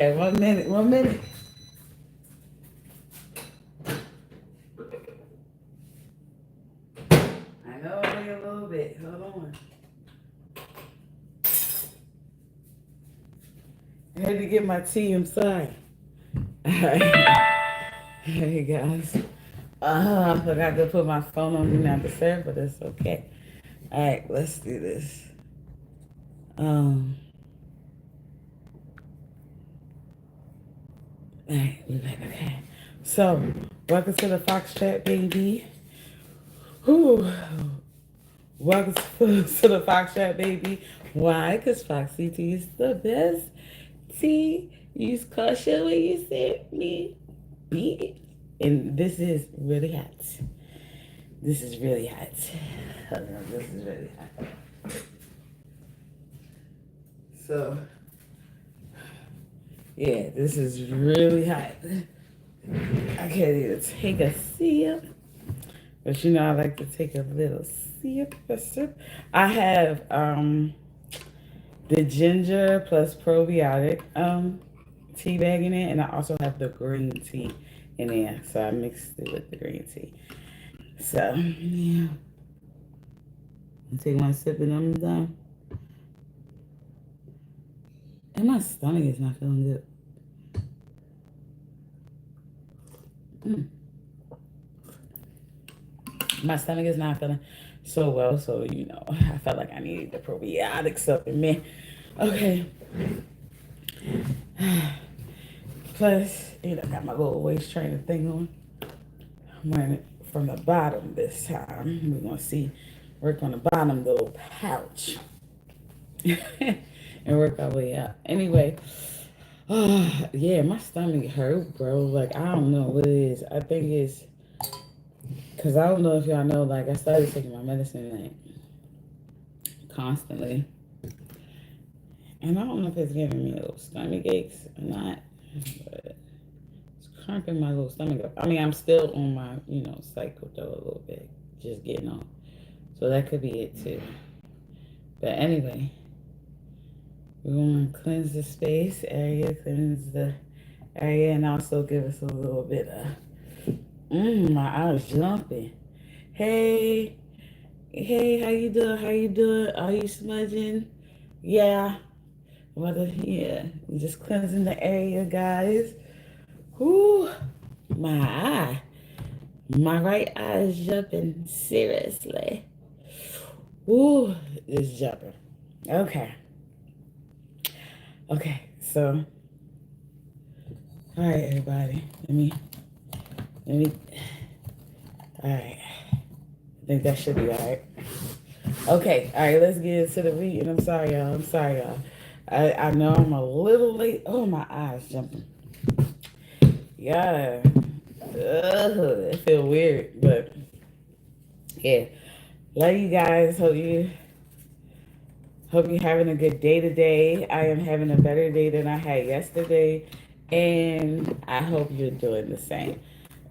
Okay, 1 minute, 1 minute. I know only a little bit. Hold on. I had to get my tea. I'm sorry. Alright. Hey guys. I forgot to put my phone on do not disturb, but it's okay. Alright, let's do this. Um Alright, we back. Okay. So, welcome to the Fox Chat, baby. Whew. Welcome to the Fox Chat, baby. Why? Because Foxy Tea is the best tea. Use caution when you say me. Beat it. And this is really hot. This is really hot. Hold on, this is really hot. So, yeah, this is really hot. I can't even take a sip. But you know, I like to take a little sip. A sip. I have the ginger plus probiotic tea bag in it, and I also have the green tea in there. So I mixed it with the green tea. So yeah, I take one sip and I'm done. And my stomach is not feeling good. Mm. My stomach is not feeling so well, so you know, I felt like I needed the probiotic supplement. Okay. Plus, you know, got my little waist trainer thing on. I'm wearing it from the bottom this time. We're gonna see work on the bottom little pouch. And work our way out. Anyway, yeah, my stomach hurt, bro. Like I don't know what it is. I think it's because I don't know if y'all know. Like I started taking my medicine like constantly, and I don't know if it's giving me little stomach aches or not, but it's cramping my little stomach up. I mean, I'm still on my cycle though a little bit, just getting on. So that could be it too. But anyway, we want to cleanse the space area, cleanse the area, and also give us a little bit of. My eyes jumping. Hey, hey, how you doing? How you doing? Are you smudging? Yeah. Yeah. I'm just cleansing the area, guys. Whoo, my eye. My right eye is jumping seriously. Whoo, it's jumping. Okay. Okay, so all right, everybody. Let me all right. I think that should be all right. Okay, all right, let's get into the reading. I'm sorry, y'all. I'm sorry, y'all. I know I'm a little late. Oh, my eyes jumping. Yeah. Ugh, it feel weird, but yeah. Love you guys. Hope you're having a good day today. I am having a better day than I had yesterday, and I hope you're doing the same.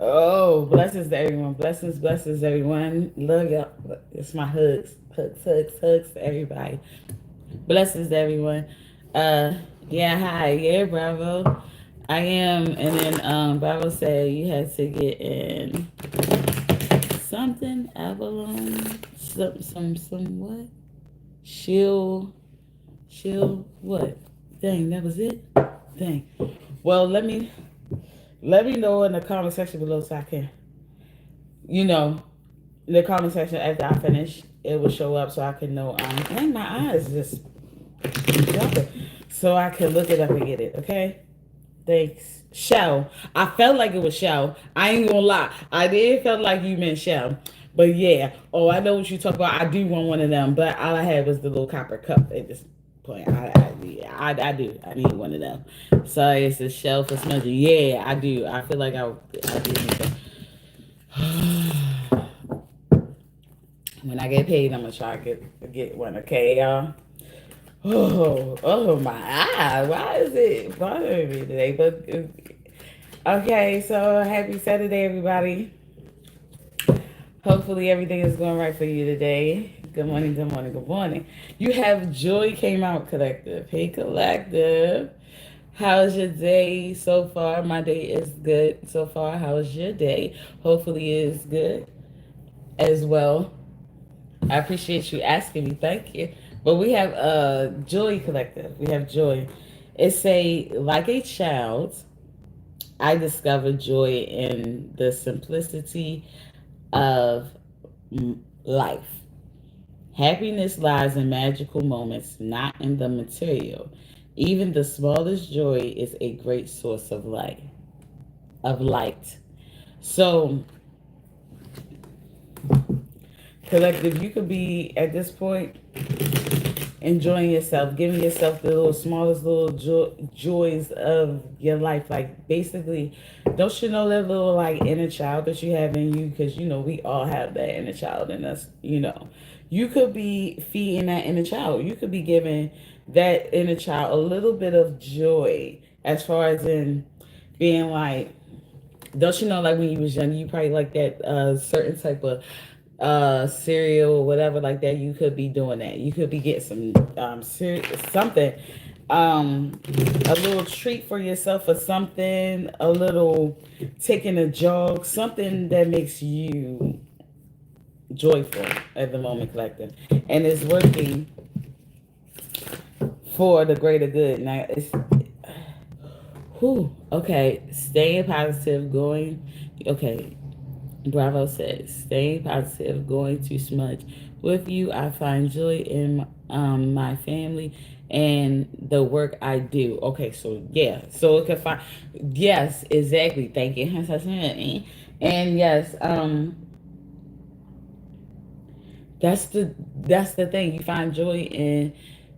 Oh, blessings to everyone. Blessings, everyone. Love y'all. It's my hugs. Hugs to everybody. Blessings to everyone. Uh yeah, hi. Yeah, Bravo. I am, and then Bravo said you had to get in something, Avalon, some what? Shield what? Dang, that was it? Dang. Well, let me know in the comment section below so I can, you know, in the comment section after I finish, it will show up so I can know. Dang, my eyes just jumping, so I can look it up and get it. Okay. Thanks. Shell. I felt like it was shell. I ain't gonna lie. I did felt like you meant shell. But yeah. Oh, I know what you talk about. I do want one of them, but all I had was the little copper cup at this point. I do. I need one of them. Sorry, it's a shell for smudging. Yeah, I do. I feel like I do need to. When I get paid, I'm gonna try to get one. Okay, y'all. Oh my eye. Why is it bothering me today? But okay, so happy Saturday, everybody. Hopefully everything is going right for you today. Good morning, good morning, good morning. You have Joy Came Out Collective. Hey, Collective. How's your day so far? My day is good so far. How's your day? Hopefully it is good as well. I appreciate you asking me. Thank you. But we have Joy Collective. We have Joy. It's a like a child. I discovered joy in the simplicity of life. Happiness lies in magical moments, not in the material. Even the smallest joy is a great source of light. Of light. So, collective, you could be at this point enjoying yourself, giving yourself the little smallest little joys of your life. Like basically, don't you know that little like inner child that you have in you? Because you know we all have that inner child in us. You know, you could be feeding that inner child. You could be giving that inner child a little bit of joy, as far as in being like, don't you know, like when you was young, you probably like that certain type of cereal or whatever like that. You could be doing that. You could be getting some something, a little treat for yourself or something, a little taking a jog, something that makes you joyful at the moment, collective, and it's working for the greater good. Now it's whew, okay, staying positive, going okay. Bravo says, staying positive, going to smudge. With you, I find joy in my family and the work I do. Okay, so yeah, so it can find, yes, exactly. Thank you. And yes, that's the thing. You find joy in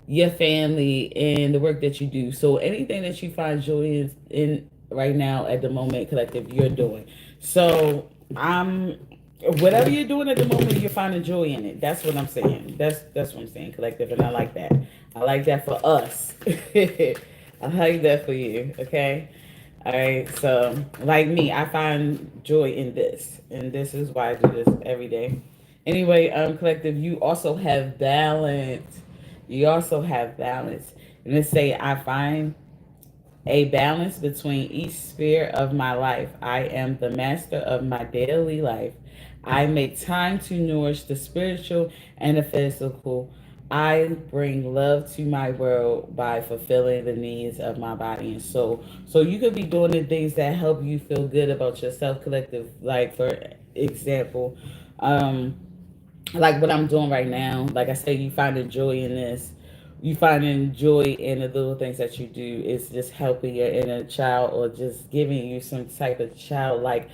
your family and the work that you do. So anything that you find joy in right now at the moment, collective, you're doing. So I'm whatever you're doing at the moment, you're finding joy in it. That's what I'm saying. That's what I'm saying, collective, and I like that. I like that for us. I like that for you. Okay. All right. So like me, I find joy in this, and this is why I do this every day. Anyway, collective, you also have balance. You also have balance. And let's say I find a balance between each sphere of my life. I am the master of my daily life. I make time to nourish the spiritual and the physical. I bring love to my world by fulfilling the needs of my body and soul. So you could be doing the things that help you feel good about yourself, collective. Like for example, um, like what I'm doing right now. Like I said, you find a joy in this. You finding joy in the little things that you do. It's just helping your inner child or just giving you some type of childlike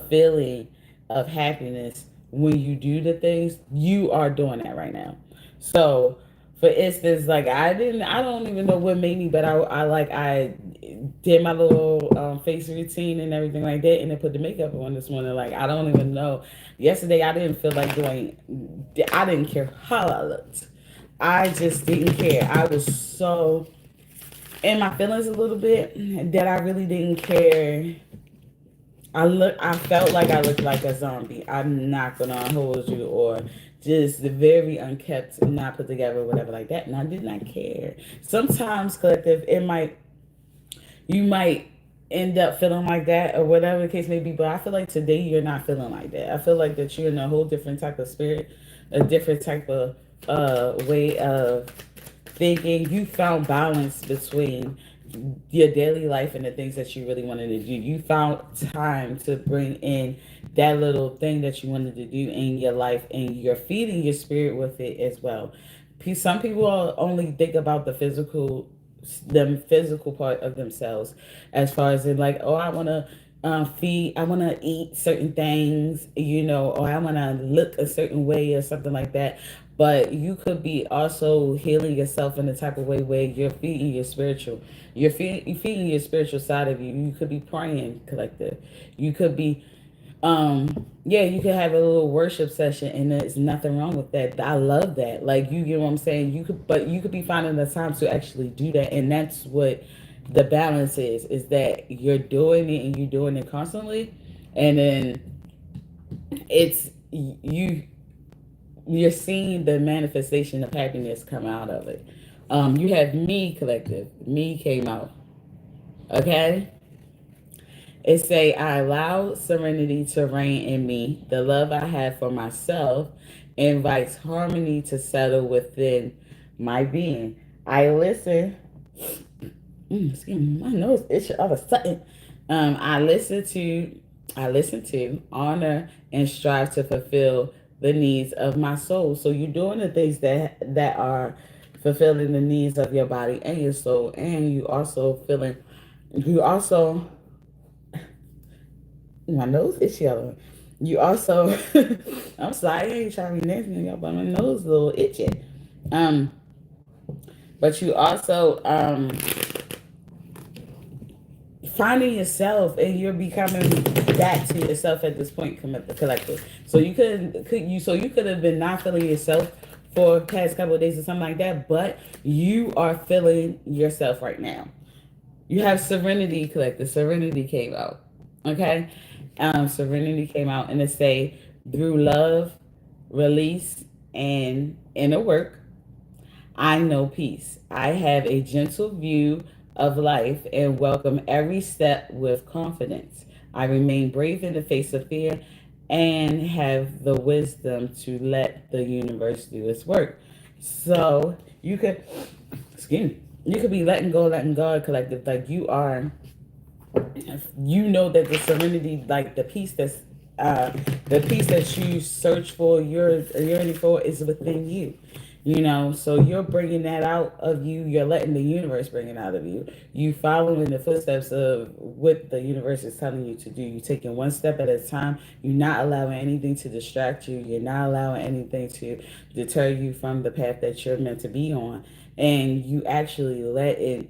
feeling of happiness when you do the things. You are doing that right now. So for instance, like I don't even know what made me, but I did my little face routine and everything like that, and then put the makeup on this morning. Like I don't even know. Yesterday I didn't feel like doing. I didn't care how I looked. I just didn't care. I was so in my feelings a little bit that I really didn't care. I felt like I looked like a zombie. I'm not gonna hold you, or just very unkept, not put together, whatever like that. And I did not care. Sometimes, collective, you might end up feeling like that or whatever the case may be. But I feel like today you're not feeling like that. I feel like that you're in a whole different type of spirit, a different type of way of thinking. You found balance between your daily life and the things that you really wanted to do. You found time to bring in that little thing that you wanted to do in your life, and you're feeding your spirit with it as well. Some people only think about the physical part of themselves, as far as in like, oh, I want to I want to eat certain things, or I want to look a certain way or something like that. But you could be also healing yourself in the type of way where you're feeding your spiritual, you're feeding your spiritual side of you. You could be praying, collective. You could be yeah, you could have a little worship session, and there's nothing wrong with that. I love that. Like, you get what I'm saying. You could be finding the time to actually do that, and that's what the balance is that you're doing it and you're doing it constantly, and then it's you're seeing the manifestation of happiness come out of it. You have me, collective. Me came out. Okay? It say, I allow serenity to reign in me. The love I have for myself invites harmony to settle within my being. I listen. Excuse me, my nose itchy all of a sudden. Um, I listen to, I listen to, honor, and strive to fulfill the needs of my soul. So you're doing the things that are fulfilling the needs of your body and your soul, and you also feeling. You also, my nose is yellow. You also, I'm sorry, I ain't trying to be nasty, y'all, but my nose is a little itchy. Um, but you also finding yourself, and you're becoming back to yourself at this point, collective. So you could have been not feeling yourself for the past couple of days or something like that, but you are feeling yourself right now. You have serenity, collective. Serenity came out. Okay? Serenity came out, and it say, through love, release, and inner work, I know peace. I have a gentle view of life and welcome every step with confidence. I remain brave in the face of fear and have the wisdom to let the universe do its work. So you could, excuse me, you could be letting go, collective. Like you are, you know that the serenity, like uh, the peace that you search for, you're yearning for, is within you. You know, so you're bringing that out of you. You're letting the universe bring it out of you. You following the footsteps of what the universe is telling you to do. You're taking one step at a time. You're not allowing anything to distract you. You're not allowing anything to deter you from the path that you're meant to be on. And you actually letting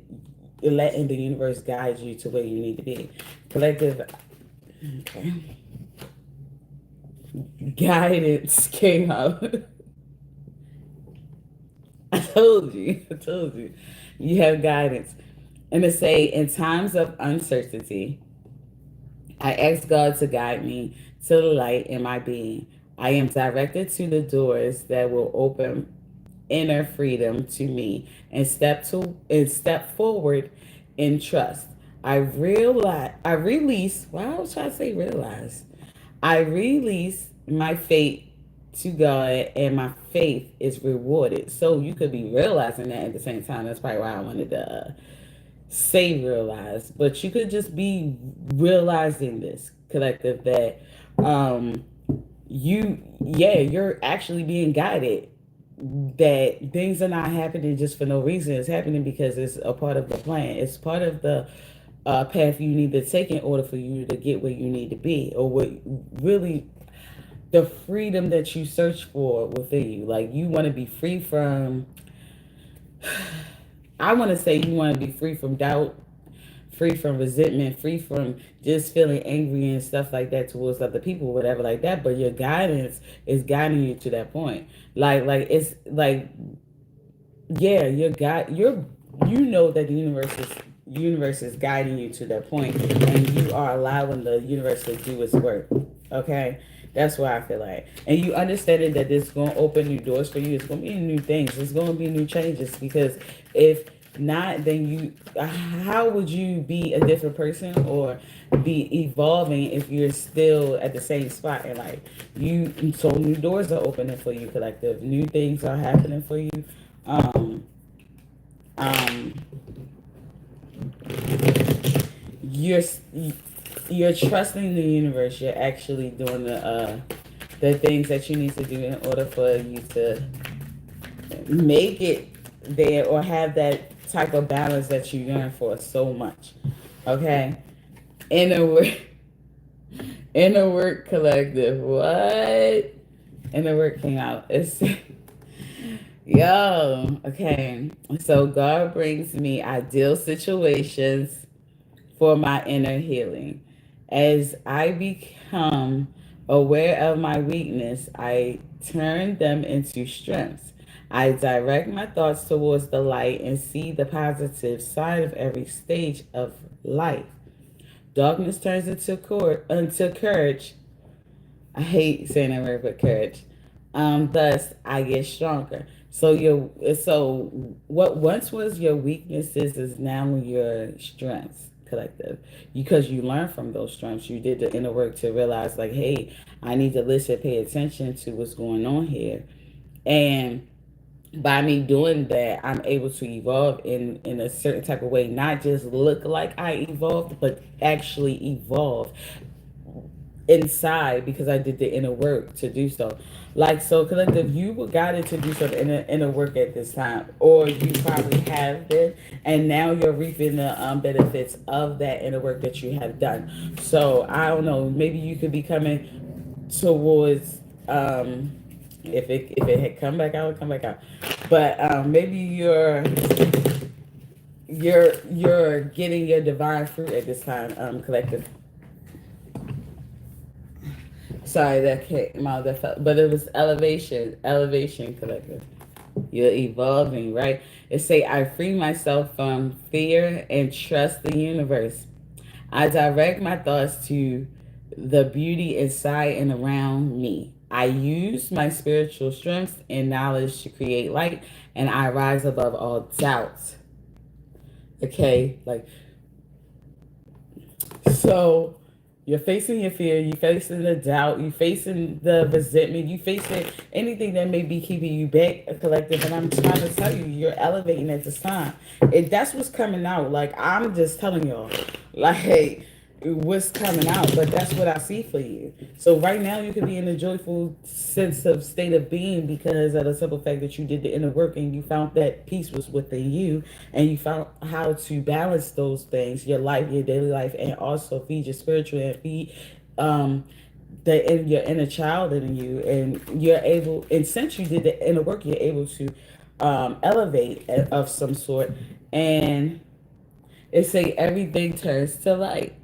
the universe guide you to where you need to be. Collective, okay. Guidance came out. I told you. I told you. You have guidance. And to say, in times of uncertainty, I ask God to guide me to the light in my being. I am directed to the doors that will open inner freedom to me and step forward in trust. I release. Well, I was trying to say realize. I release my fate to God, and my faith is rewarded. So you could be realizing that at the same time. That's probably why I wanted to say realize, but you could just be realizing this, collective, that um you're actually being guided, that things are not happening just for no reason. It's happening because it's a part of the plan. It's part of the path you need to take in order for you to get where you need to be, or what really the freedom that you search for within you. Like you want to be free from, I want to say you want to be free from doubt, free from resentment, free from just feeling angry and stuff like that towards other people, whatever like that. But your guidance is guiding you to that point. Like it's like, yeah, you know that the universe is guiding you to that point, and you are allowing the universe to do its work. Okay, that's what I feel like, and you understanding that this is going to open new doors for you. It's going to be new things. It's going to be new changes, because if not, then how would you be a different person or be evolving if you're still at the same spot in life? So new doors are opening for you, collective. New things are happening for you. Um, um, you're you're trusting the universe. You're actually doing the things that you need to do in order for you to make it there, or have that type of balance that you yearn for so much. Okay, inner work, inner work, collective. What? Inner work came out. It's yo. Okay, so God brings me ideal situations for my inner healing. As I become aware of my weakness, I turn them into strengths. I direct my thoughts towards the light and see the positive side of every stage of life. Darkness turns into courage. I hate saying that word, but courage. Thus, I get stronger. So what once was your weaknesses is now your strengths, collective, because you learn from those strengths. You did the inner work to realize, like, hey, I need to listen, pay attention to what's going on here. And by me doing that, I'm able to evolve in a certain type of way, not just look like I evolved, but actually evolve inside because I did the inner work to do so. Like, so collective, you were guided to do some inner work at this time, or you probably have been, and now you're reaping the benefits of that inner work that you have done. So I don't know, maybe you could be coming towards if it had come back out, come back out. But maybe you're getting your divine fruit at this time, collective. Sorry, that came out that felt, but it was elevation collective. You're evolving, right? It say I free myself from fear and trust the universe. I direct my thoughts to the beauty inside and around me. I use my spiritual strength and knowledge to create light, and I rise above all doubts. Okay, like, so you're facing your fear, you're facing the doubt, you're facing the resentment, you facing anything that may be keeping you back, a collective. And I'm trying to tell you, you're elevating at this time. And that's what's coming out. Like, I'm just telling y'all, like, what's coming out, but that's what I see for you. So right now you can be in a joyful sense of state of being because of the simple fact that you did the inner work and you found that peace was within you, and you found how to balance those things, your life, your daily life, and also feed your spiritual and feed your inner child in you. And you're able, and since you did the inner work, you're able to elevate of some sort. And it say everything turns to light.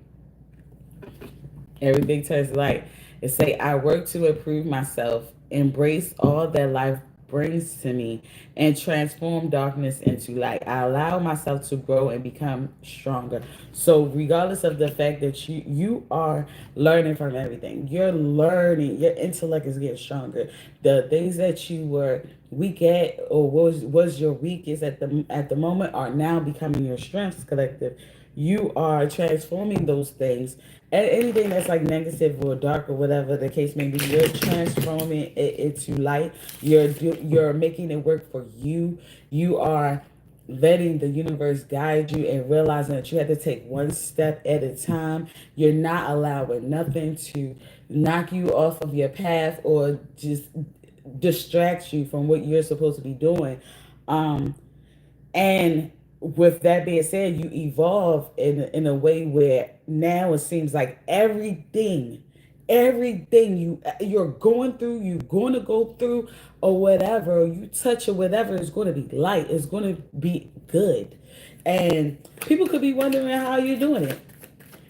Everything turns light. It say, I work to improve myself, embrace all that life brings to me, and transform darkness into light. I allow myself to grow and become stronger. So regardless of the fact that you are learning from everything, you're learning, your intellect is getting stronger. The things that you were weak at, or was your weakest at the moment, are now becoming your strengths, collective. You are transforming those things, and anything that's like negative or dark or whatever the case may be, you're transforming it into light. You're making it work for you. You are letting the universe guide you and realizing that you have to take one step at a time. You're not allowing nothing to knock you off of your path or just distract you from what you're supposed to be doing. And with that being said, you evolve in a way where now it seems like everything you're going through, you're going to go through, or whatever you touch or whatever is going to be light. It's going to be good. And people could be wondering how you're doing it.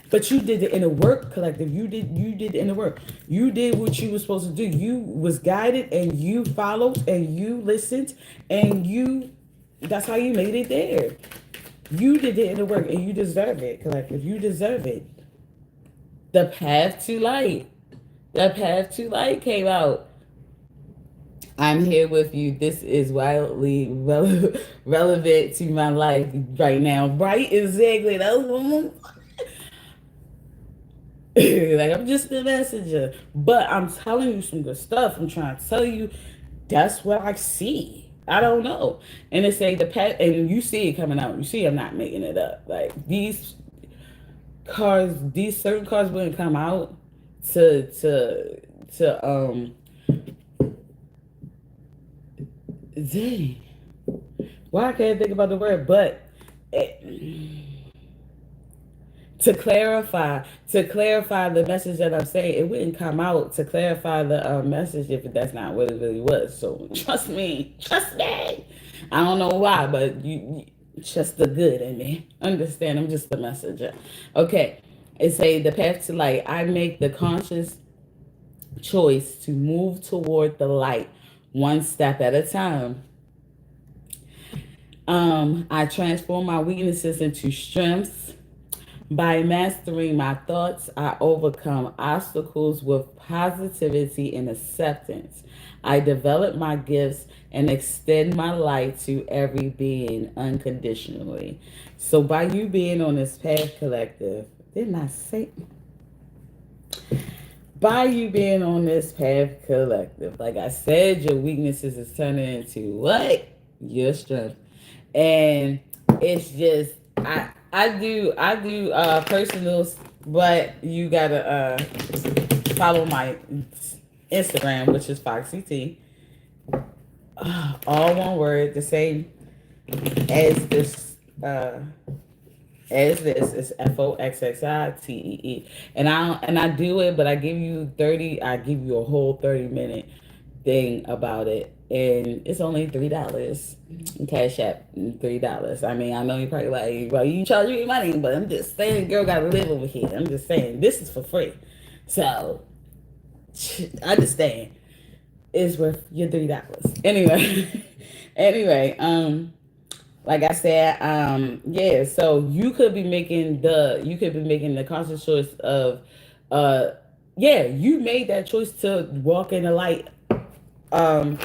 But you did the inner work, collective. You did the inner work. You did what you were supposed to do. You was guided and you followed and you listened and that's how you made it there. You did the inner work and you deserve it, collective. You deserve it. The path to light. The path to light came out. I'm here with you. This is wildly relevant to my life right now. Right? Exactly. That's what like, I'm just the messenger. But I'm telling you some good stuff. I'm trying to tell you that's what I see. I don't know. And they say the pet, and you see it coming out. You see I'm not making it up. Like, these certain cars wouldn't come out to dang. Why I can't think about the word, but to clarify the message that I'm saying, it wouldn't come out to clarify the message if that's not what it really was. So trust me. I don't know why, but you just the good in me. Understand? I'm just the messenger. Okay. It say the path to light. I make the conscious choice to move toward the light, one step at a time. I transform my weaknesses into strengths. By mastering my thoughts, I overcome obstacles with positivity and acceptance. I develop my gifts and extend my light to every being unconditionally. So, by you being on this path collective, didn't I say? By you being on this path collective, like I said, your weaknesses is turning into what? Your strength. And it's just I do personals, but you gotta follow my Instagram, which is Foxy T. All one word, the same as this as this is FOXXITEE. And I do it, but I give you a whole 30-minute thing about it. And it's only $3. Cash app $3. I mean, I know you're probably like, well, you charge me money, but I'm just saying, girl gotta live over here. I'm just saying this is for free. So understand it's worth your $3. Anyway. Anyway, like I said, yeah, so you could be making the conscious choice of yeah, you made that choice to walk in the light, um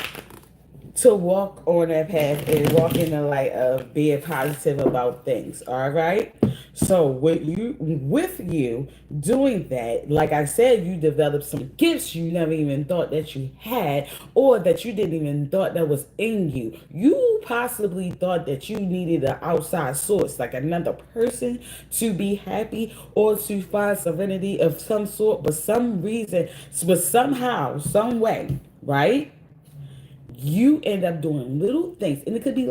to walk on that path and walk in the light of being positive about things. All right. So with you doing that, like I said, you developed some gifts you never even thought that you had, or that you didn't even thought that was in you. You possibly thought that you needed an outside source, like another person, to be happy or to find serenity of some sort, but some reason, but somehow, some way, right? You end up doing little things, and it could be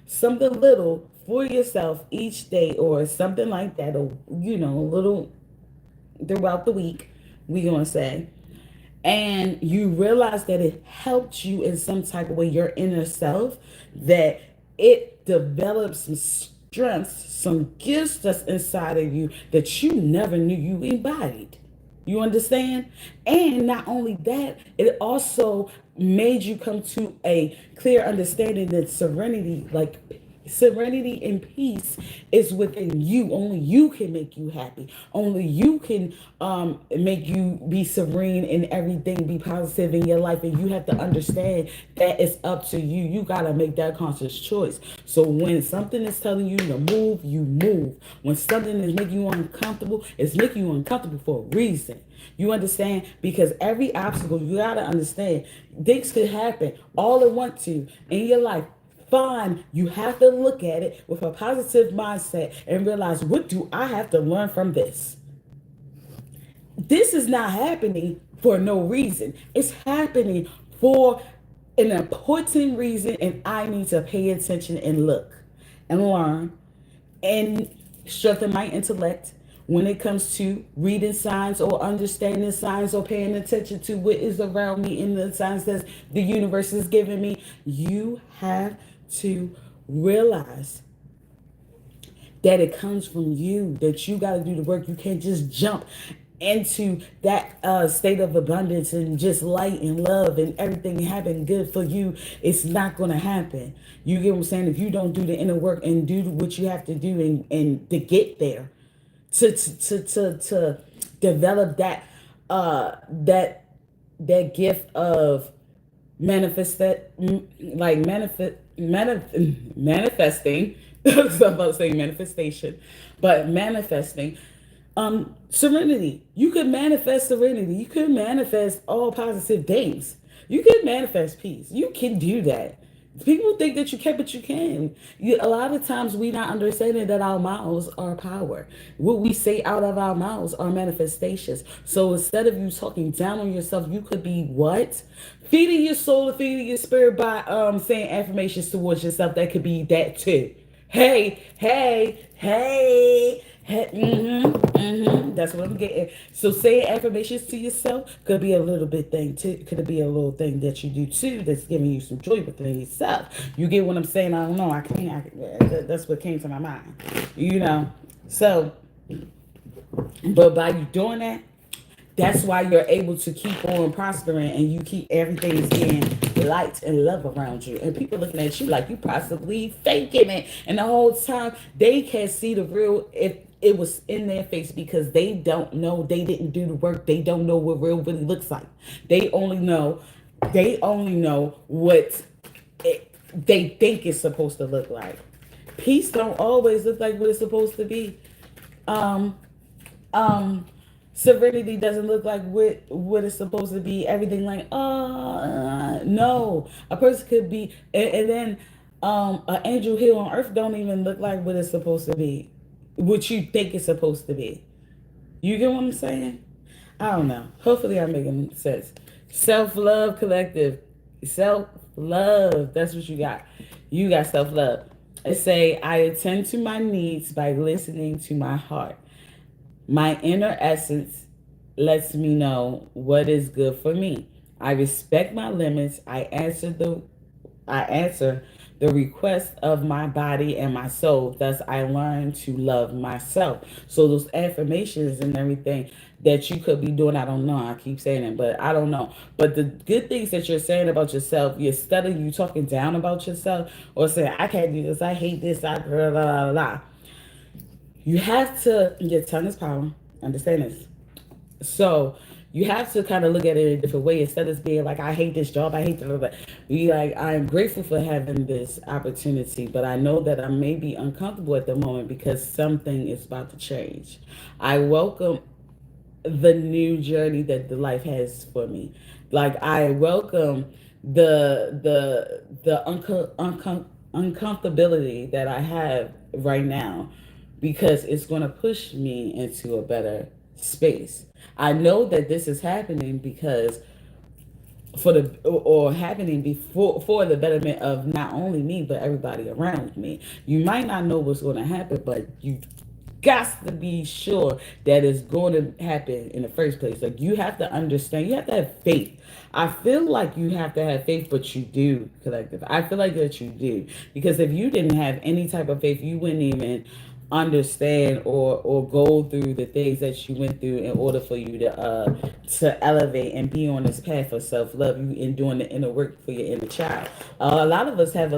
something little for yourself each day, or something like that, or little throughout the week, we gonna say, and you realize that it helped you in some type of way, your inner self, that it develops some strengths, some gifts that's inside of you that you never knew you embodied. You understand? And not only that, it also made you come to a clear understanding that serenity and peace is within you. Only you can make you happy. Only you can make you be serene and everything be positive in your life. And you have to understand that it's up to you. You got to make that conscious choice. So when something is telling you to move, you move. When something is making you uncomfortable, it's making you uncomfortable for a reason. You understand? Because every obstacle, you got to understand, things could happen all at once to in your life. Fine, you have to look at it with a positive mindset and realize, what do I have to learn from this? This is not happening for no reason. It's happening for an important reason, and I need to pay attention and look and learn and strengthen my intellect when it comes to reading signs or understanding signs or paying attention to what is around me in the signs that the universe is giving me. You have to realize that it comes from you, that you got to do the work. You can't just jump into that state of abundance and just light and love and everything happen good for you. It's not going to happen. You get what I'm saying? If you don't do the inner work and do what you have to do and to get there, to develop that that gift of manifest that like manifesting. I was about to say manifestation, but manifesting serenity. You could manifest serenity. You could manifest all positive things. You can manifest peace. You can do that. People think that you can't, but you can. A lot of times we not understanding that our mouths are power. What we say out of our mouths are manifestations. So instead of you talking down on yourself, you could be what? Feeding your soul and feeding your spirit by saying affirmations towards yourself. That could be that too. Hey, hey, hey. That's what I'm getting. So saying affirmations to yourself could be a little bit thing too. Could be a little thing that you do too that's giving you some joy within yourself. You get what I'm saying? I don't know. That's what came to my mind. So, but by you doing that, that's why you're able to keep on prospering, and you keep everything is being light and love around you. And people looking at you like you possibly faking it. And the whole time they can't see the real, it was in their face because they don't know, they didn't do the work. They don't know what real really looks like. They only know, they only know what they think it's supposed to look like. Peace don't always look like what it's supposed to be. Um, um, Serenity doesn't look like what it's supposed to be. Everything like, no. A person could be, and then an angel here on earth don't even look like what it's supposed to be, what you think it's supposed to be. You get what I'm saying? I don't know. Hopefully I'm making sense. Self-love collective. Self-love. That's what you got. You got self-love. It say, I attend to my needs by listening to my heart. My inner essence lets me know what is good for me. I respect my limits. I answer the request of my body and my soul. Thus, I learn to love myself. So those affirmations and everything that you could be doing, I don't know. I keep saying it, but I don't know. But the good things that you're saying about yourself, instead of you talking down about yourself or saying, I can't do this, I hate this, I blah, blah, blah, blah. You have to, your tongue is power. Understand this. So you have to kind of look at it in a different way instead of being like, I hate this job, I hate the. Be like, I'm grateful for having this opportunity, but I know that I may be uncomfortable at the moment because something is about to change. I welcome the new journey that the life has for me. Like I welcome the uncomfortability that I have right now because it's going to push me into a better space. I know that this is happening because for the or happening before for the betterment of not only me but everybody around me. You might not know what's going to happen, but you got to be sure that it's going to happen in the first place. Like you have to understand, you have to have faith. I feel like you have to have faith, but you do, collective. I feel like that you do. Because if you didn't have any type of faith, you wouldn't even understand or go through the things that you went through in order for you to elevate and be on this path of self-love, you in doing the inner work for your inner child. A lot of us have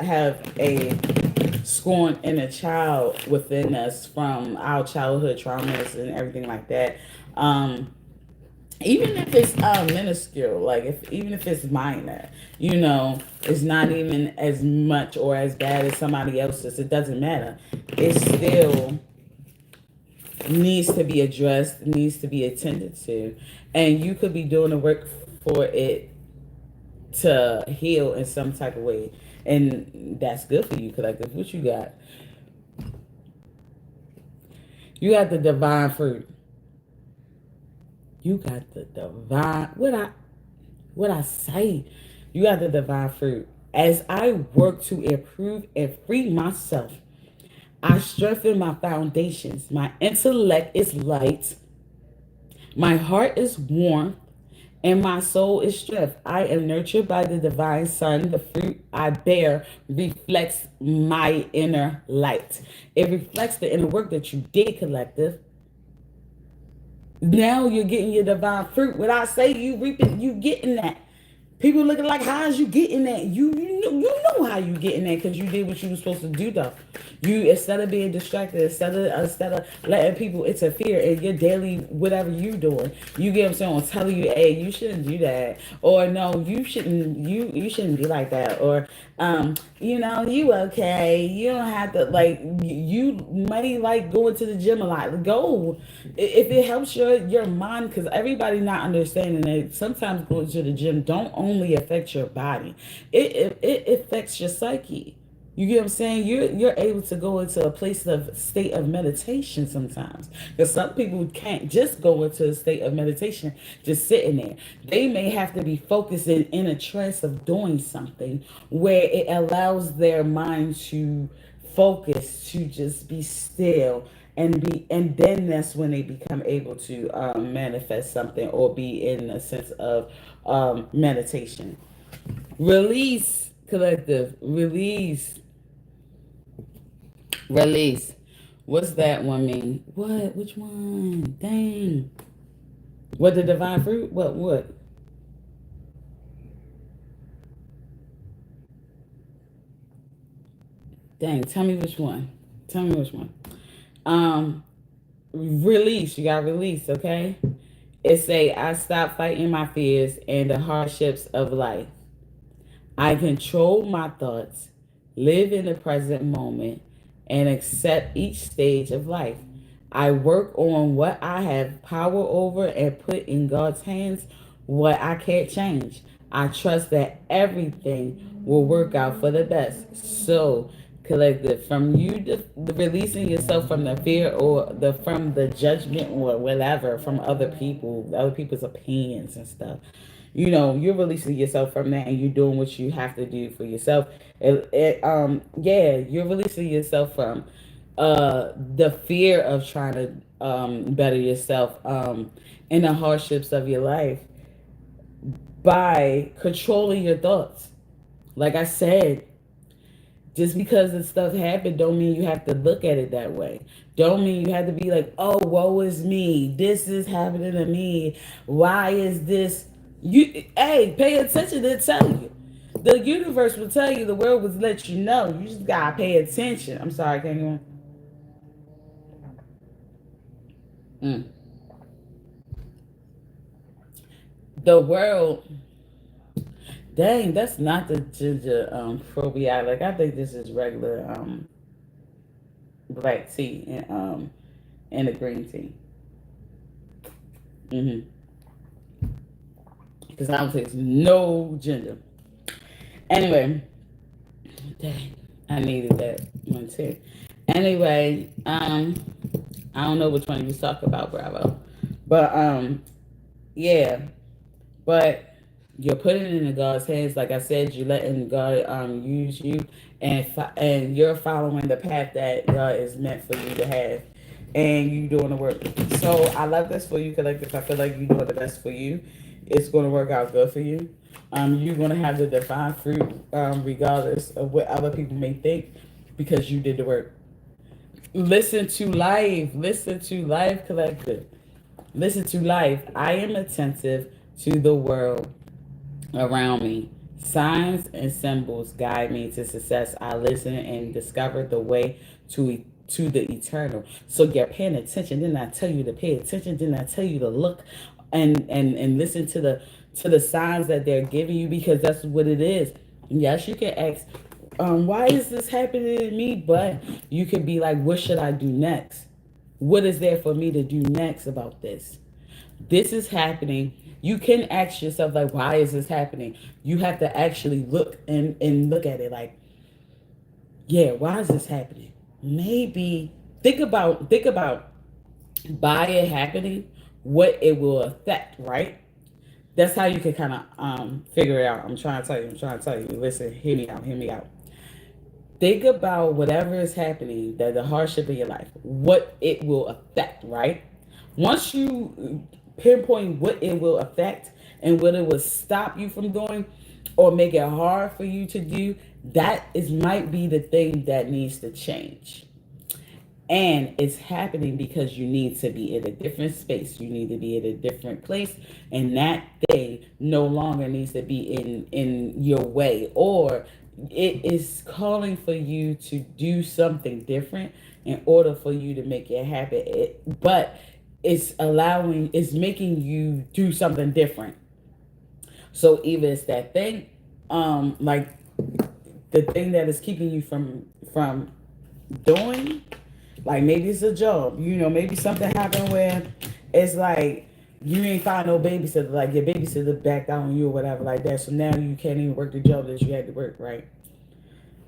have a scorn inner child within us from our childhood traumas and everything like that. Even if it's minuscule, like even if it's minor, it's not even as much or as bad as somebody else's. It doesn't matter. It still needs to be addressed, needs to be attended to, and you could be doing the work for it to heal in some type of way, and that's good for you, collective. What you got? You got the divine fruit. You got the divine. What I say? You got the divine fruit. As I work to improve and free myself, I strengthen my foundations. My intellect is light. My heart is warm. And my soul is strength. I am nurtured by the divine sun. The fruit I bear reflects my inner light. It reflects the inner work that you did, collective. Now you're getting your divine fruit. When I say you reaping, you getting that. People looking like, how is you getting that? You know how you getting that because you did what you were supposed to do though. You instead of being distracted, instead of letting people interfere in your daily whatever you doing, you get someone telling you, hey, you shouldn't do that, or no, you shouldn't be like that, or you okay, you don't have to like you may like going to the gym a lot. Go if it helps your mind, because everybody not understanding that sometimes going to the gym don't only affect your body, it affects your psyche. You get what I'm saying? You're able to go into a place of state of meditation sometimes. Because some people can't just go into a state of meditation just sitting there. They may have to be focused in a trance of doing something where it allows their mind to focus, to just be still and then that's when they become able to manifest something or be in a sense of meditation. Release, collective. Release. What's that one mean? What? Which one? Dang. What, the divine fruit? What? Dang, tell me which one. Tell me which one. Um, release. You got release, okay? It say, I stop fighting my fears and the hardships of life. I control my thoughts, live in the present moment, and accept each stage of life. I work on what I have power over and put in God's hands what I can't change. I trust that everything will work out for the best. So, collective, from you releasing yourself from the fear or the from the judgment or whatever from other people's opinions and stuff, you're releasing yourself from that and you're doing what you have to do for yourself. Yeah, you're releasing yourself from the fear of trying to better yourself in the hardships of your life by controlling your thoughts. Like I said, just because the stuff happened don't mean you have to look at it that way. Don't mean you have to be like, oh, woe is me, this is happening to me, why is this? Hey, pay attention. To tell you, the universe will tell you, the world will let you know. You just gotta pay attention. I'm sorry, can you? Mm. The world. Dang, that's not the ginger probiotic. I think this is regular black tea and the green tea. Because I don't taste no ginger. Anyway, dang, I needed that one too. Anyway, I don't know which one you was talking about, Bravo, but yeah, but you're putting it in God's hands. Like I said, you're letting God use you, and you're following the path that God is meant for you to have, and you doing the work. So I love this for you, collective. I feel like you're doing the best for you. It's going to work out good for you. You're going to have the divine fruit, regardless of what other people may think, because you did the work. Listen to life. Listen to life, collective. Listen to life. I am attentive to the world around me. Signs and symbols guide me to success. I listen and discover the way to the eternal. So you're paying attention. Didn't I tell you to pay attention? Didn't I tell you to look and listen to the signs that they're giving you, because that's what it is. Yes, you can ask, why is this happening to me? But you could be like, what should I do next? What is there for me to do next about this? This is happening. You can ask yourself, like, why is this happening? You have to actually look and look at it like, yeah, why is this happening? Maybe think about by it happening, what it will affect, right? That's how you can kind of figure it out. I'm trying to tell you. Listen, hear me out. Hear me out. Think about whatever is happening, that the hardship in your life, what it will affect, right? Once you pinpoint what it will affect and what it will stop you from doing or make it hard for you to do, that is might be the thing that needs to change. And it's happening because you need to be in a different space. You need to be in a different place, and that thing no longer needs to be in your way, or it is calling for you to do something different in order for you to make it happen. But it's making you do something different. So either it's that thing, like the thing that is keeping you from doing, like maybe it's a job, maybe something happened where it's like you ain't find no babysitter, like your babysitter backed out on you or whatever like that. So now you can't even work the job that you had to work, right?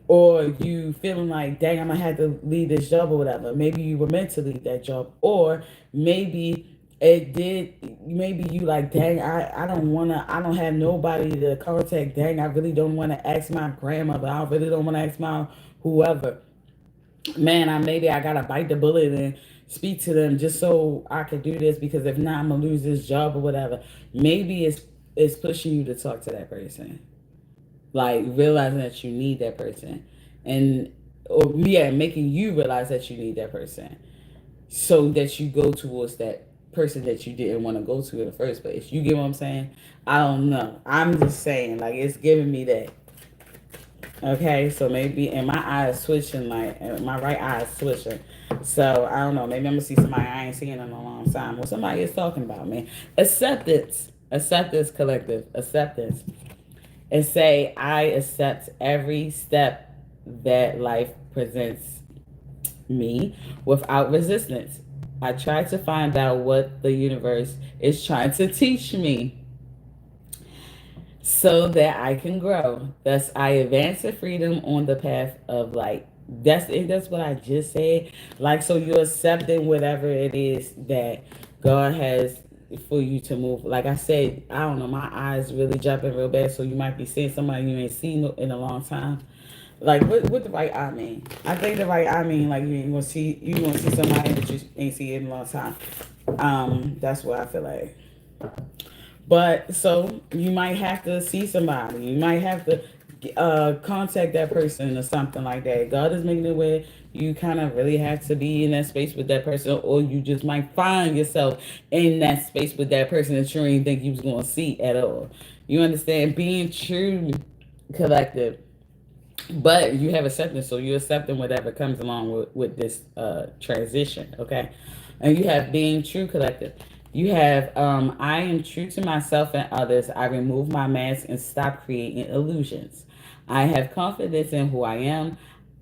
Or you feeling like, dang, I'm gonna have to leave this job or whatever. Maybe you were meant to leave that job, or maybe it did. Maybe you like, dang, I don't wanna, I don't have nobody to contact. Dang, I really don't want to ask my grandmother. I really don't want to ask my whoever. Man, I gotta bite the bullet and speak to them just so I can do this, because if not, I'm gonna lose this job or whatever. Maybe it's pushing you to talk to that person, like realizing that you need that person, and or yeah, making you realize that you need that person, so that you go towards that person that you didn't want to go to in the first place. You get what I'm saying? I don't know. I'm just saying, like, it's giving me that. Okay, so maybe, and my eye is switching, like my right eye is switching. So I don't know. Maybe I'm gonna see somebody I ain't seen in a long time, or somebody is talking about me. Acceptance, acceptance, collective acceptance, and say I accept every step that life presents me without resistance. I try to find out what the universe is trying to teach me so that I can grow. Thus, I advance to freedom on the path of light. That's what I just said. Like, so you're accepting whatever it is that God has for you to move. Like I said, I don't know, my eyes really jumping real bad. So you might be seeing somebody you ain't seen in a long time. Like what the right eye mean? I think the right eye mean like you gonna see somebody that you ain't seen in a long time. That's what I feel like. But so you might have to see somebody. You might have to contact that person or something like that. God is making it where you kind of really have to be in that space with that person, or you just might find yourself in that space with that person that you didn't think you was going to see at all. You understand? Being true, collective. But you have acceptance, so you're accepting whatever comes along with this transition, okay? And you have being true, collective. You have I am true to myself and others. I remove my mask and stop creating illusions. I have confidence in who I am,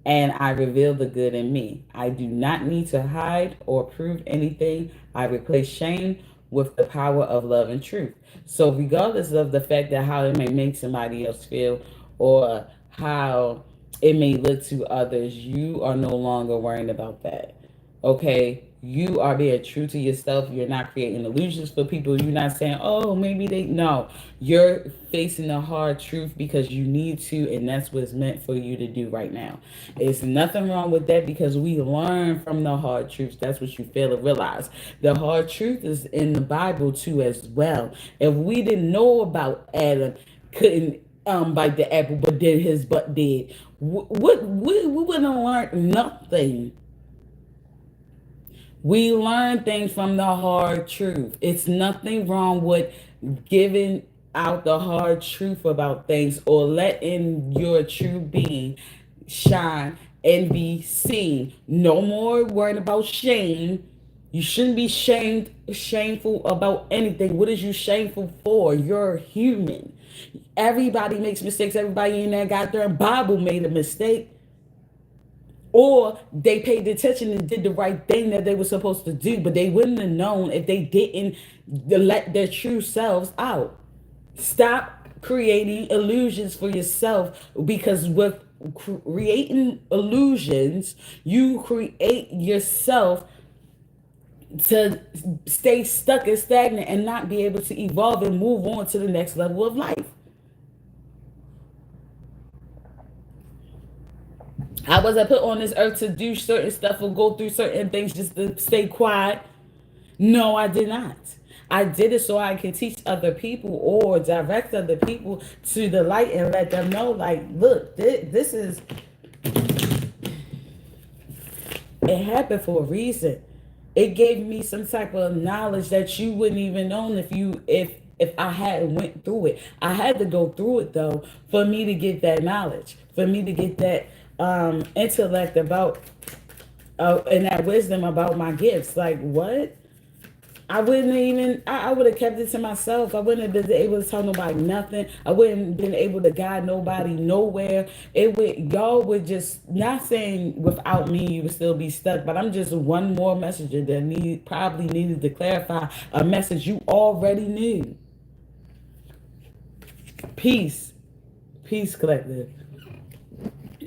and I reveal the good in me. I do not need to hide or prove anything. I replace shame with the power of love and truth. So regardless of the fact that how it may make somebody else feel, or how it may look to others, you are no longer worrying about that. Okay? You are being true to yourself. You're not creating illusions for people. You're not saying, oh, maybe they. No. You're facing the hard truth because you need to, and that's what's meant for you to do right now. It's nothing wrong with that because we learn from the hard truths. That's what you fail to realize. The hard truth is in the Bible too, as well. If we didn't know about Adam, couldn't bite the apple, but then his butt did. What we wouldn't have learned nothing. We learn things from the hard truth. It's nothing wrong with giving out the hard truth about things or letting your true being shine and be seen. No more worrying about shame. You shouldn't be shameful about anything. What is you shameful for? You're human. Everybody makes mistakes. Everybody in that goddamn Bible made a mistake. Or they paid attention and did the right thing that they were supposed to do, but they wouldn't have known if they didn't let their true selves out. Stop creating illusions for yourself, because with creating illusions, you create yourself to stay stuck and stagnant and not be able to evolve and move on to the next level of life. I wasn't put on this earth to do certain stuff or go through certain things just to stay quiet. No, I did not. I did it so I can teach other people or direct other people to the light and let them know, like, look, this is, it happened for a reason. It gave me some type of knowledge that you wouldn't even know if I hadn't went through it. I had to go through it though for me to get that knowledge, for me to get that intellect about and that wisdom about my gifts. Like what? I wouldn't even, I would have kept it to myself. I wouldn't have been able to tell nobody nothing. I wouldn't have been able to guide nobody nowhere. It would, y'all would just, not saying without me you would still be stuck, but I'm just one more messenger that probably needed to clarify a message you already knew. Peace. Peace, collective.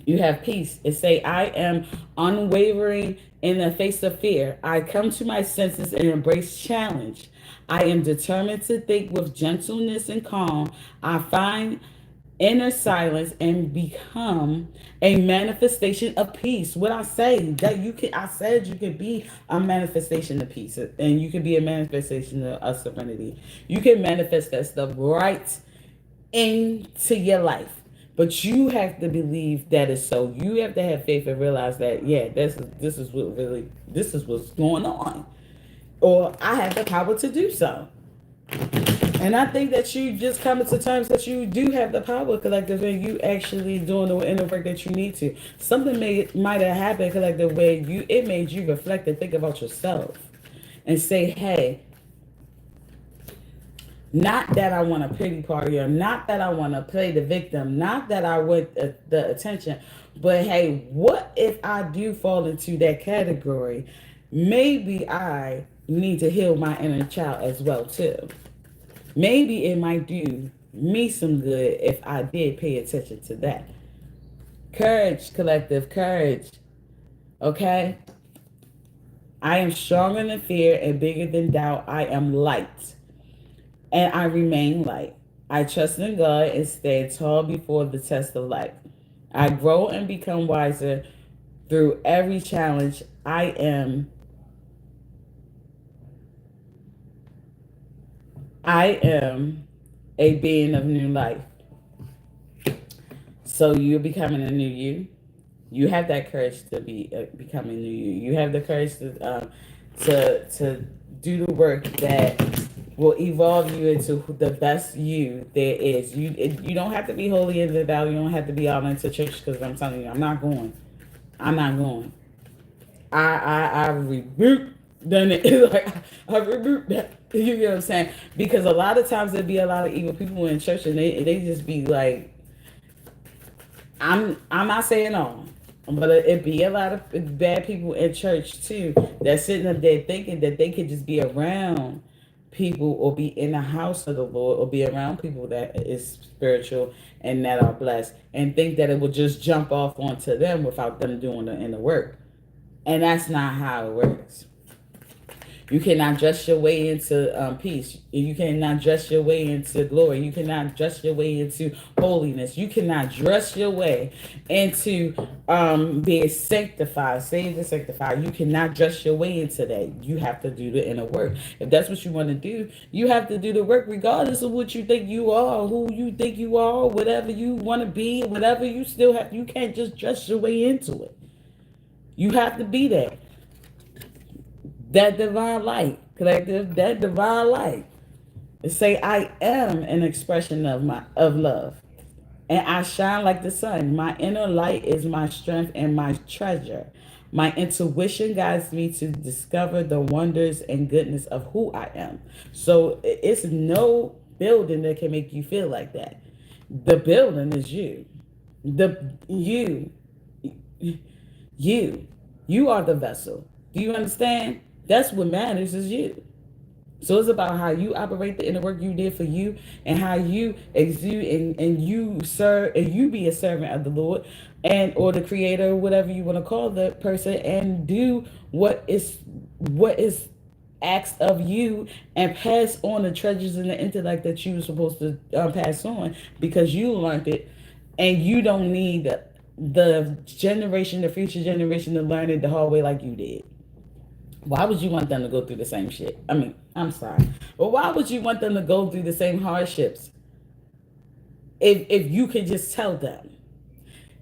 You have peace. It say, I am unwavering in the face of fear. I come to my senses and embrace challenge. I am determined to think with gentleness and calm. I find inner silence and become a manifestation of peace. What I say that you can, I said you could be a manifestation of peace, and you can be a manifestation of serenity. You can manifest that stuff right into your life. But you have to believe that is so. You have to have faith and realize that, yeah, this is what's going on. Or I have the power to do so. And I think that you just come to terms that you do have the power, collective, and you actually doing the inner work that you need to. Something might have happened, collective, where it made you reflect and think about yourself and say, hey, not that I want a pity party, or not that I want to play the victim, not that I want the attention, but hey, what if I do fall into that category? Maybe I need to heal my inner child as well too. Maybe it might do me some good if I did pay attention to that. Courage, collective, courage. Okay? I am stronger than fear and bigger than doubt. I am light. And I remain light. I trust in God and stand tall before the test of life. I grow and become wiser through every challenge. I am a being of new life. So you're becoming a new you. You have that courage to be becoming new you. You have the courage to do the work that will evolve you into the best you there is. You don't have to be holy in the valley. You don't have to be all into church, because I'm telling you, I'm not going. I'm not going. I rebuke done it. Like, I rebuke that. You know what I'm saying? Because a lot of times there'd be a lot of evil people in church, and they just be like, I'm not saying all, but it'd be a lot of bad people in church too that's sitting up there thinking that they could just be around people or be in the house of the Lord or be around people that is spiritual and that are blessed, and think that it will just jump off onto them without them doing the inner work. And that's not how it works. You cannot dress your way into peace. You cannot dress your way into glory. You cannot dress your way into holiness. You cannot dress your way into being sanctified, saved and sanctified. You cannot dress your way into that. You have to do the inner work. If that's what you want to do, you have to do the work regardless of what you think you are, who you think you are, whatever you want to be, whatever you still have. You can't just dress your way into it. You have to be there. That divine light, collective, that divine light. Say, I am an expression of love. And I shine like the sun. My inner light is my strength and my treasure. My intuition guides me to discover the wonders and goodness of who I am. So it's no building that can make you feel like that. The building is you. You are the vessel. Do you understand? That's what matters, is you. So it's about how you operate the inner work you did for you, and how you exude and you serve, and you be a servant of the Lord, and or the creator, whatever you want to call the person, and do what is asked of you, and pass on the treasures and the intellect that you were supposed to pass on, because you learned it, and you don't need the future generation to learn it the hard way like you did. Why would you want them to go through the same shit? I mean, I'm sorry. But why would you want them to go through the same hardships if you could just tell them?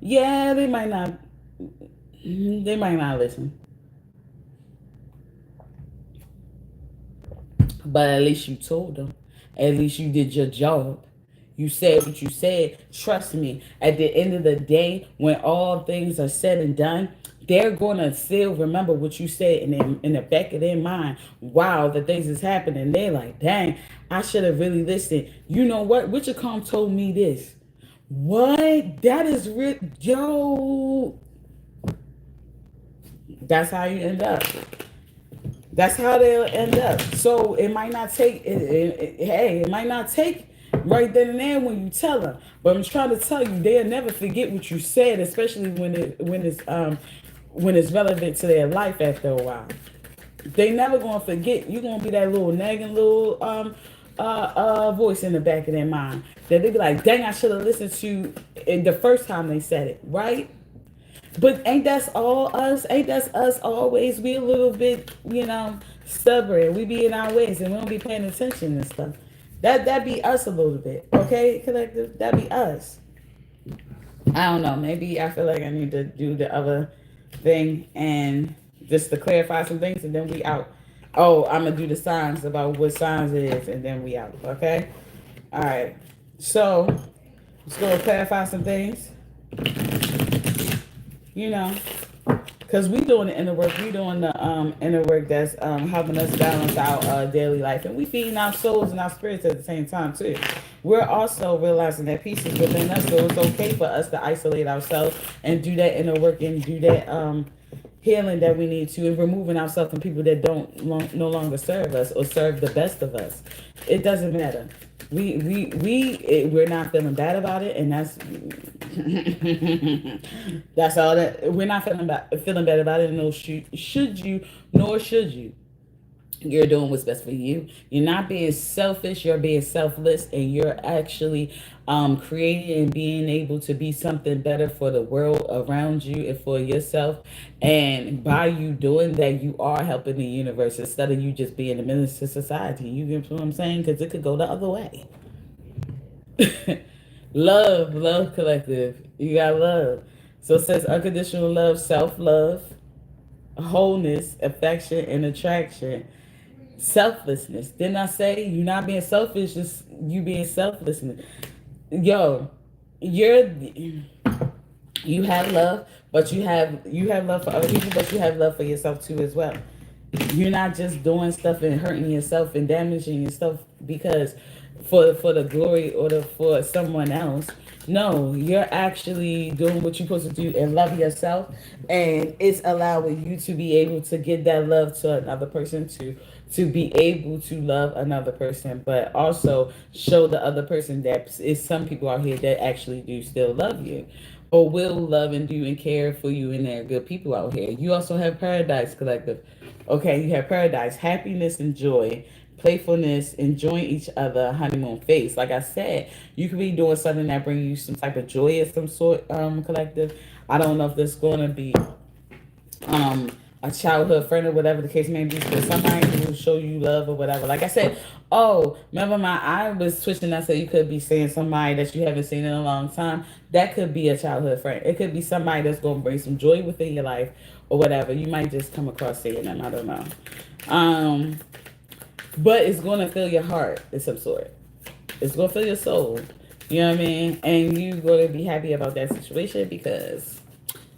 Yeah, they might not listen. But at least you told them. At least you did your job. You said what you said. Trust me, at the end of the day, when all things are said and done, they're going to still remember what you said in the back of their mind. Wow, the things is happening. They're like, dang, I should have really listened. You know what? Richard Calm told me this. What? That is real. Yo. That's how you end up. That's how they'll end up. So it might not take, it might not take right then and there when you tell them. But I'm trying to tell you, they'll never forget what you said, especially when it's relevant to their life after a while. They never gonna forget. You're gonna be that little nagging little voice in the back of their mind that they be like, dang, I should have listened to it the first time they said it, right? But ain't that all us? Ain't that us always? We a little bit, stubborn. We be in our ways and we don't be paying attention and stuff. That be us a little bit, okay, collective? That be us. I don't know. Maybe I feel like I need to do the other thing and just to clarify some things, and then we out. Oh, I'm gonna do the signs about what signs it is, and then we out. Okay. All right. So let's go clarify some things. You know, because we doing the inner work, we doing the inner work that's helping us balance our daily life, and we feeding our souls and our spirits at the same time too. We're also realizing that peace is within us, so it's okay for us to isolate ourselves and do that inner work and do that healing that we need to, and removing ourselves from people that no longer serve us or serve the best of us. It doesn't matter. We're not feeling bad about it, and that's that's all that we're not feeling bad about it. No, should you, nor should you. You're doing what's best for you. You're not being selfish. You're being selfless, and you're actually creating and being able to be something better for the world around you and for yourself. And by you doing that, you are helping the universe instead of you just being a menace to society. You get what I'm saying? Because it could go the other way. Love collective. You got love. So it says unconditional love, self love, wholeness, affection, and attraction. Selflessness. Didn't I say you not being selfish, just you being selfless? Yo, you're you have love, but you have love for other people, but you have love for yourself too as well. You're not just doing stuff and hurting yourself and damaging yourself because for the glory or for someone else. No, you're actually doing what you're supposed to do and love yourself, and it's allowing you to be able to give that love to another person to be able to love another person, but also show the other person that is some people out here that actually do still love you or will love and do and care for you, and they're good people out here. You also have Paradise Collective. Okay, you have paradise, happiness and joy, playfulness, enjoying each other, honeymoon phase. Like I said, you could be doing something that brings you some type of joy of some sort, collective. I don't know if this is going to be um a childhood friend or whatever the case may be, but somebody who will show you love or whatever. Like I said, oh, remember my eye was twitching. I said you could be seeing somebody that you haven't seen in a long time. That could be a childhood friend. It could be somebody that's going to bring some joy within your life or whatever. You might just come across seeing them. I don't know. Um, but it's going to fill your heart in some sort. It's going to fill your soul. You know what I mean? And you're going to be happy about that situation because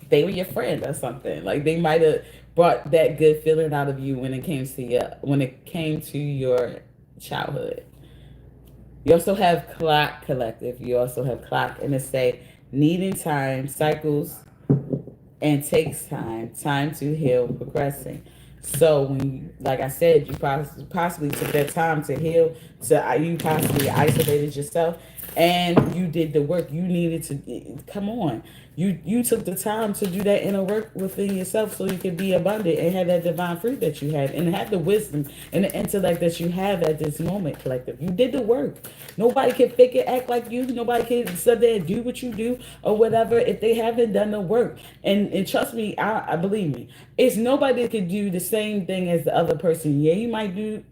they were your friend or something. Like they might have brought that good feeling out of you when it came to your childhood. You also have clock collective. You also have clock, and it say needing time, cycles, and takes time to heal, progressing. So when like I said, you possibly took that time to heal. So you possibly isolated yourself, and you did the work you needed to. Come on, you took the time to do that inner work within yourself, so you could be abundant and have that divine fruit that you have, and have the wisdom and the intellect that you have at this moment, collective. You did the work. Nobody can fake it, act like you. Nobody can sit there and do what you do or whatever if they haven't done the work. And trust me, I believe me, it's nobody that can do the same thing as the other person. Yeah, you might be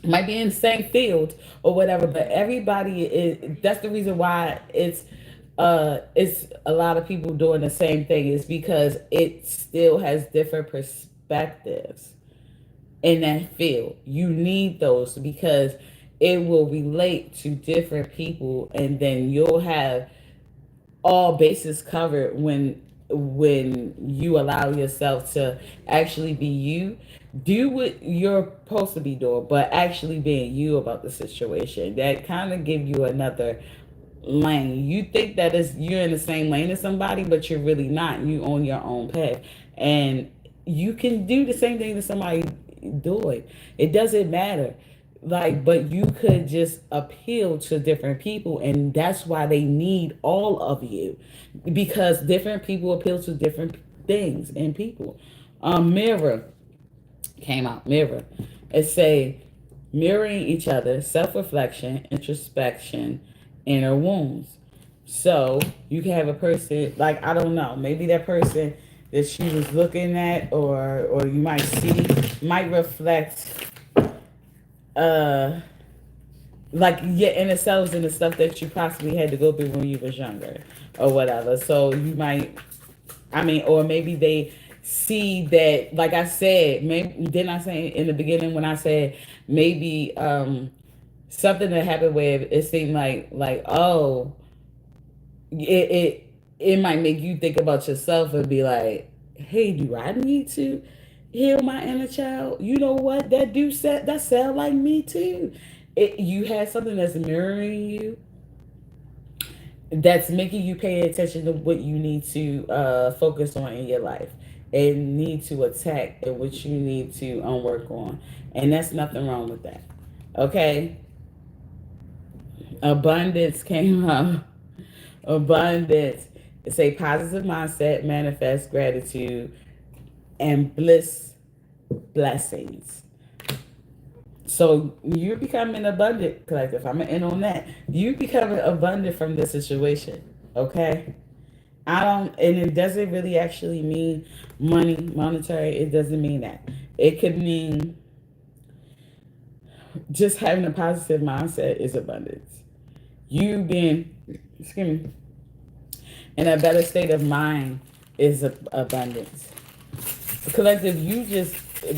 in the same field or whatever, but everybody is. That's the reason why it's a lot of people doing the same thing, is because it still has different perspectives in that field. You need those because it will relate to different people, and then you'll have all bases covered when you allow yourself to actually be you, do what you're supposed to be doing, but actually being you about the situation. That kind of give you another lane. You think that is you're in the same lane as somebody, but you're really not. You on your own path, and you can do the same thing that somebody doing. It doesn't matter. Like, but you could just appeal to different people, and that's why they need all of you, because different people appeal to different things and people. Mirror came out. Mirror. It say mirroring each other, self-reflection, introspection, inner wounds. So you can have a person, like, I don't know, maybe that person that she was looking at, or you might see, might reflect uh like your inner selves and the stuff that you possibly had to go through when you was younger or whatever. So you might, I mean, or maybe they see that, like I said, maybe didn't I say in the beginning when I said maybe something that happened where it seemed like oh it might make you think about yourself and be like, hey, do I need to heal my inner child? You know what? That sound like me too. You had something that's mirroring you, that's making you pay attention to what you need to focus on in your life and need to attack and what you need to work on. And that's nothing wrong with that. Okay? Abundance came up. Abundance. It's a positive mindset, manifest gratitude, and bliss blessings. So you're becoming abundant, collective. I'm gonna end on that. You becoming abundant from the situation. Okay? I don't, and it doesn't really actually mean money, monetary. It doesn't mean that. It could mean just having a positive mindset is abundance. You being, excuse me, in a better state of mind is abundance. Collective, you just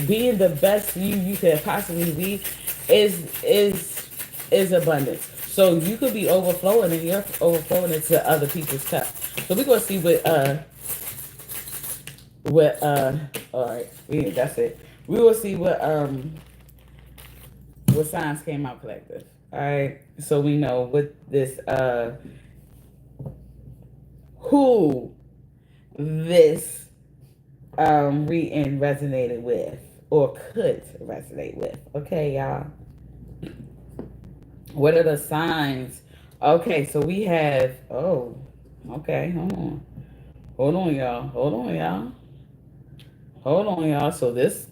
being the best you could possibly be is abundance. So you could be overflowing and you're overflowing into other people's cup. So we're gonna see what all right, that's it. We will see what signs came out, collective. All right. So we know what this who this reading resonated with or could resonate with. Okay, y'all. What are the signs? Okay, so we have okay, hold on, y'all. So this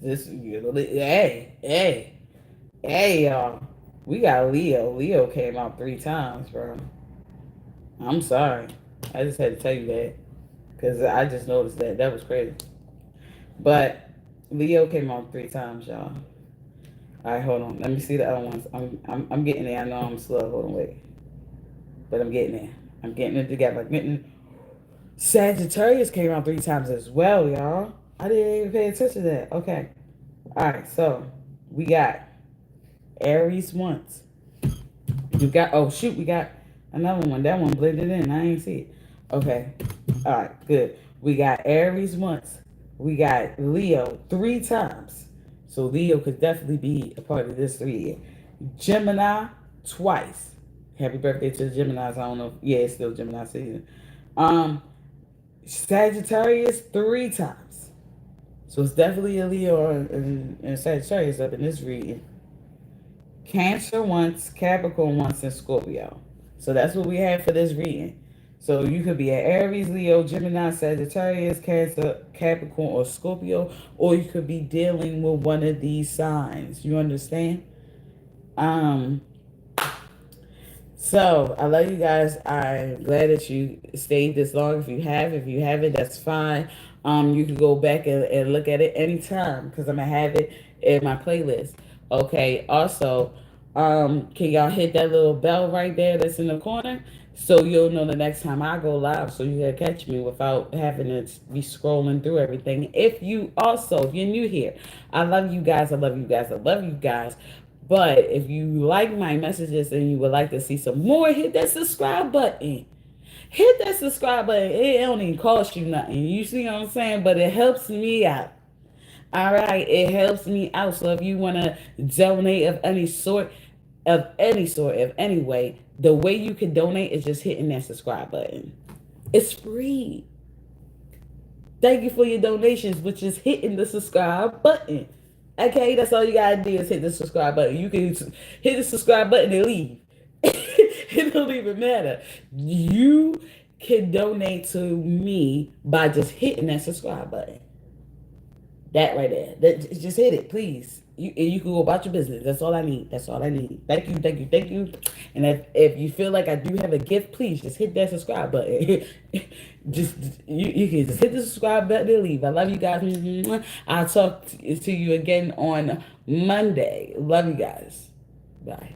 hey y'all. We got Leo. Leo came out 3 times, bro. I'm sorry. I just had to tell you that because I just noticed that was crazy. But Leo came out 3 times, y'all. All right, hold on. Let me see the other ones. I'm getting there. I know I'm slow. Hold on, wait. But I'm getting there. I'm getting it together. Sagittarius came out 3 times as well, y'all. I didn't even pay attention to that. Okay. All right. So we got Aries once. We got we got another one. That one blended in. I ain't see it. Okay. All right. Good. We got Aries once. We got Leo 3 times. So Leo could definitely be a part of this 3 year. Gemini twice. Happy birthday to the Geminis. I don't know. Yeah, it's still Gemini season. Sagittarius 3 times. So it's definitely a Leo and Sagittarius up in this reading. Cancer once, Capricorn once, and Scorpio. So that's what we have for this reading. So you could be an Aries, Leo, Gemini, Sagittarius, Cancer, Capricorn, or Scorpio, or you could be dealing with one of these signs. You understand? So I love you guys. I'm glad that you stayed this long. If you haven't, that's fine. You can go back and look at it anytime because I'm gonna have it in my playlist. Okay. Also, can y'all hit that little bell right there that's in the corner so you'll know the next time I go live, so you can catch me without having to be scrolling through everything. If you're new here, I love you guys. I love you guys. I love you guys. But if you like my messages and you would like to see some more, hit that subscribe button. Hit that subscribe button. It don't even cost you nothing. You see what I'm saying? But it helps me out. All right, it helps me out. So if you want to donate of any way, the way you can donate is just hitting that subscribe button. It's free. Thank you for your donations, which is hitting the subscribe button. Okay, that's all you gotta do is hit the subscribe button. You can hit the subscribe button and leave. It don't even matter. You can donate to me by just hitting that subscribe button. That right there. Just hit it, please. You can go about your business. That's all I need. Thank you. And if you feel like I do have a gift, please just hit that subscribe button. you can just hit the subscribe button and leave. I love you guys. I'll talk to you again on Monday. Love you guys. Bye.